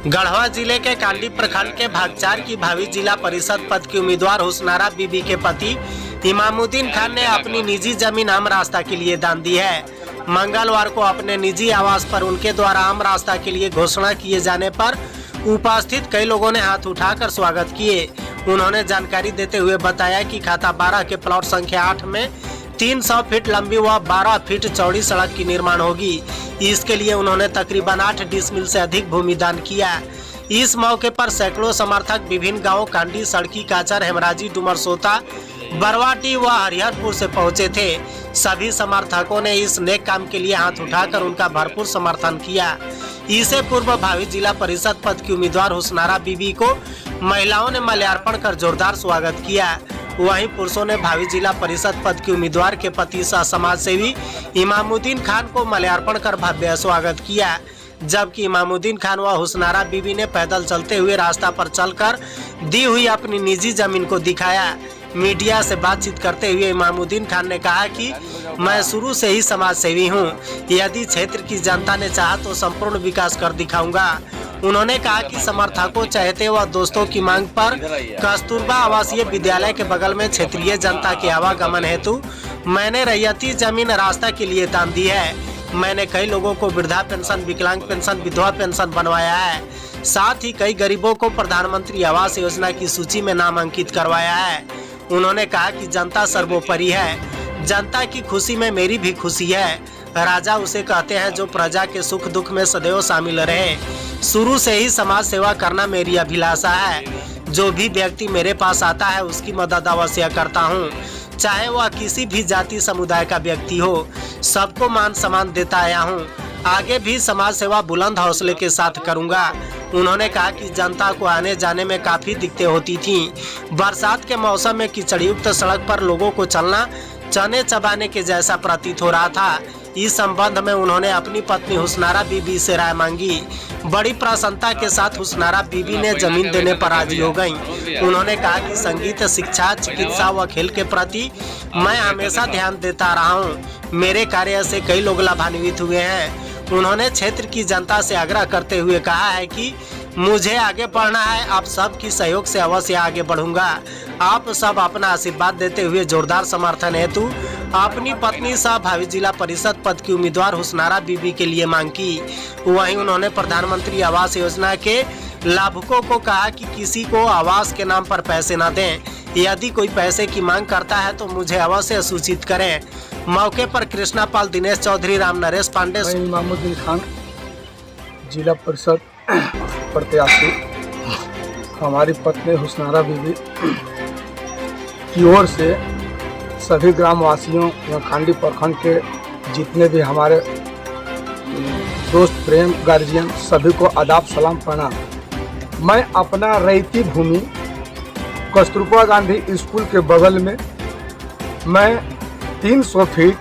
गढ़वा जिले के कांडी प्रखंड के भागचार की भावी जिला परिषद पद की उम्मीदवार हुस्नारा बीबी के पति इमामुद्दीन खान ने अपनी निजी जमीन आम रास्ता के लिए दान दी है। मंगलवार को अपने निजी आवास पर उनके द्वारा आम रास्ता के लिए घोषणा किए जाने पर उपस्थित कई लोगों ने हाथ उठाकर स्वागत किए। उन्होंने जानकारी देते हुए बताया कि खाता 12 के प्लॉट संख्या 8 में 300 फीट लंबी व 12 फीट चौड़ी सड़क की निर्माण होगी। इसके लिए उन्होंने तकरीबन 8 डिसमिल से अधिक भूमि दान किया। इस मौके पर सैकड़ों समर्थक विभिन्न गांवों कांडी, सड़की, काचर, हेमराजी, डुमरसोता, बरवाटी व हरिहरपुर से पहुंचे थे। सभी समर्थकों ने इस नेक काम के लिए हाथ उठाकर उनका भरपूर समर्थन किया। इससे पूर्व भावी जिला परिषद पद की उम्मीदवार हुस्नारा बीबी को महिलाओं ने माल्यार्पण कर जोरदार स्वागत किया। वहीं पुरुषों ने भावी जिला परिषद पद की उम्मीदवार के पति सह समाज सेवी इमामुद्दीन खान को माल्यार्पण कर भव्य स्वागत किया, जबकि इमामुद्दीन खान व हुस्नारा बीबी ने पैदल चलते हुए रास्ता पर चलकर दी हुई अपनी निजी जमीन को दिखाया। मीडिया से बातचीत करते हुए इमामुद्दीन खान ने कहा कि मैं शुरू से ही समाज सेवी हूँ। यदि क्षेत्र की जनता ने चाहा तो संपूर्ण विकास कर दिखाऊंगा। उन्होंने कहा कि समर्थकों, चाहते व दोस्तों की मांग पर कस्तूरबा आवासीय विद्यालय के बगल में क्षेत्रीय जनता के आवागमन हेतु मैंने रैयती जमीन रास्ता के लिए दान दी है। मैंने कई लोगों को वृद्धा पेंशन, विकलांग पेंशन, विधवा पेंशन बनवाया है। साथ ही कई गरीबों को प्रधानमंत्री आवास योजना की सूची में नाम अंकित करवाया है। उन्होंने कहा कि जनता सर्वोपरि है, जनता की खुशी में मेरी भी खुशी है। राजा उसे कहते हैं जो प्रजा के सुख दुख में सदैव शामिल रहे। शुरू से ही समाज सेवा करना मेरी अभिलाषा है। जो भी व्यक्ति मेरे पास आता है उसकी मदद अवश्य करता हूँ, चाहे वह किसी भी जाति समुदाय का व्यक्ति हो। सबको मान सम्मान देता आया हूँ। आगे भी समाज सेवा बुलंद हौसले के साथ करूँगा। उन्होंने कहा कि जनता को आने जाने में काफ़ी दिक्कतें होती थीं। बरसात के मौसम में कीचड़युक्त सड़क पर लोगों को चलना चने चबाने के जैसा प्रतीत हो रहा था। इस संबंध में उन्होंने अपनी पत्नी हुस्नारा बीबी से राय मांगी। बड़ी प्रसन्नता के साथ हुस्नारा बीबी ने जमीन देने पर राजी हो गईं। उन्होंने कहा कि संगीत, शिक्षा, चिकित्सा व खेल के प्रति मैं हमेशा ध्यान देता रहा हूँ। मेरे कार्य से कई लोग लाभान्वित हुए हैं। उन्होंने क्षेत्र की जनता से आग्रह करते हुए कहा है कि मुझे आगे बढ़ना है, आप सब की सहयोग से अवश्य आगे बढ़ूंगा। आप सब अपना आशीर्वाद देते हुए जोरदार समर्थन हेतु अपनी पत्नी सह भावी जिला परिषद पद की उम्मीदवार हुस्नारा बीबी के लिए मांग की। वहीं उन्होंने प्रधानमंत्री आवास योजना के लाभुकों को कहा कि किसी को आवास के नाम पर पैसे न दें। यदि कोई पैसे की मांग करता है तो मुझे अवश्य सूचित करें। मौके पर कृष्णा पाल, दिनेश चौधरी, राम नरेश पांडे। इमामुद्दीन खान, जिला परिषद प्रत्याशी, हमारी पत्नी हुस्नारा बीबी की ओर से सभी ग्रामवासियों एवं कांडी प्रखंड के जितने भी हमारे दोस्त, प्रेम, गार्जियन, सभी को आदाब, सलाम, प्रणाम। मैं अपना रैयती भूमि कस्तूरबा गांधी स्कूल के बगल में मैं 300 फीट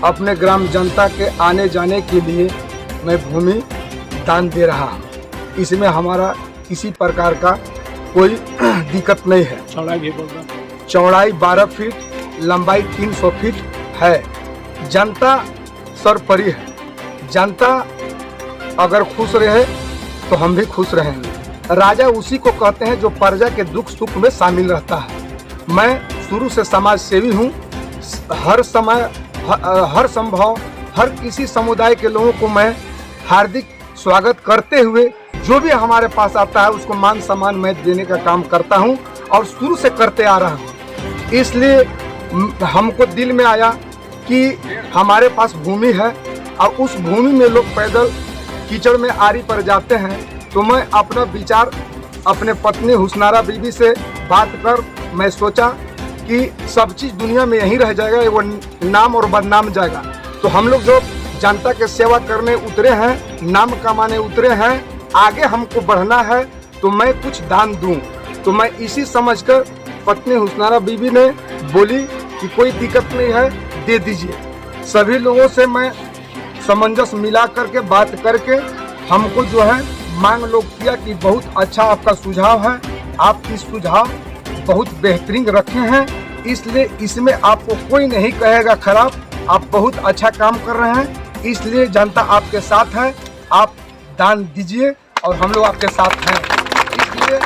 अपने ग्राम जनता के आने जाने के लिए मैं भूमि दान दे रहा हूँ। इसमें हमारा किसी प्रकार का कोई दिक्कत नहीं है। चौड़ाई 12 फीट, लंबाई 300 फीट है। जनता सर्वोपरि है। जनता अगर खुश रहे तो हम भी खुश रहेंगे। राजा उसी को कहते हैं जो प्रजा के दुख सुख में शामिल रहता है। मैं शुरू से समाज सेवी हूँ। हर समय, हर संभव, हर किसी समुदाय के लोगों को मैं हार्दिक स्वागत करते हुए जो भी हमारे पास आता है उसको मान सम्मान मैं देने का काम करता हूँ और शुरू से करते आ रहा हूँ। इसलिए हमको दिल में आया कि हमारे पास भूमि है और उस भूमि में लोग पैदल कीचड़ में आरी पर जाते हैं, तो मैं अपना विचार अपने पत्नी हुस्नारा बीबी से बात कर मैं सोचा कि सब चीज़ दुनिया में यहीं रह जाएगा, वो नाम और बदनाम जाएगा। तो हम लोग जो जनता के सेवा करने उतरे हैं, नाम कमाने उतरे हैं, आगे हमको बढ़ना है, तो मैं कुछ दान दूं। तो मैं इसी समझकर पत्नी हुस्नारा बीबी ने बोली कि कोई दिक्कत नहीं है, दे दीजिए। सभी लोगों से मैं सामंजस्य मिला करके बात करके हमको जो है मांग लोग किया कि बहुत अच्छा आपका सुझाव है, आप इस सुझाव बहुत बेहतरीन रखे हैं, इसलिए इसमें आपको कोई नहीं कहेगा खराब। आप बहुत अच्छा काम कर रहे हैं, इसलिए जनता आपके साथ है। आप दान दीजिए और हम लोग आपके साथ हैं। इसलिए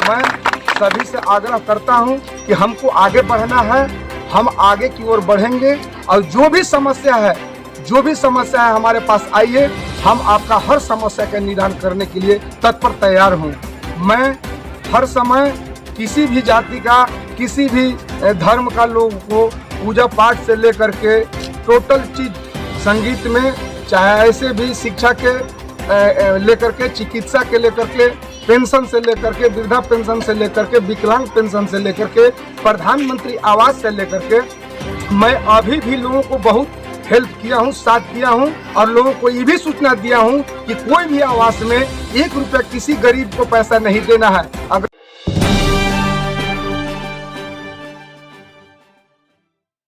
मैं सभी से आग्रह करता हूं कि हमको आगे बढ़ना है, हम आगे की ओर बढ़ेंगे और जो भी समस्या है हमारे पास आइए, हम आपका हर समस्या का निदान करने के लिए तत्पर तैयार हूं। मैं हर समय किसी भी जाति का, किसी भी धर्म का लोगों को पूजा पाठ से लेकर के टोटल चीज, संगीत में चाहे ऐसे भी शिक्षा के लेकर के, चिकित्सा के लेकर के, पेंशन से लेकर के, वृद्धा पेंशन से लेकर के, विकलांग पेंशन से लेकर के, प्रधानमंत्री आवास से लेकर के, मैं अभी भी लोगों को बहुत हेल्प किया हूं, साथ किया हूं और लोगों को ये भी सूचना दिया हूं कि कोई भी आवास में 1 रुपया किसी गरीब को पैसा नहीं देना है। अगर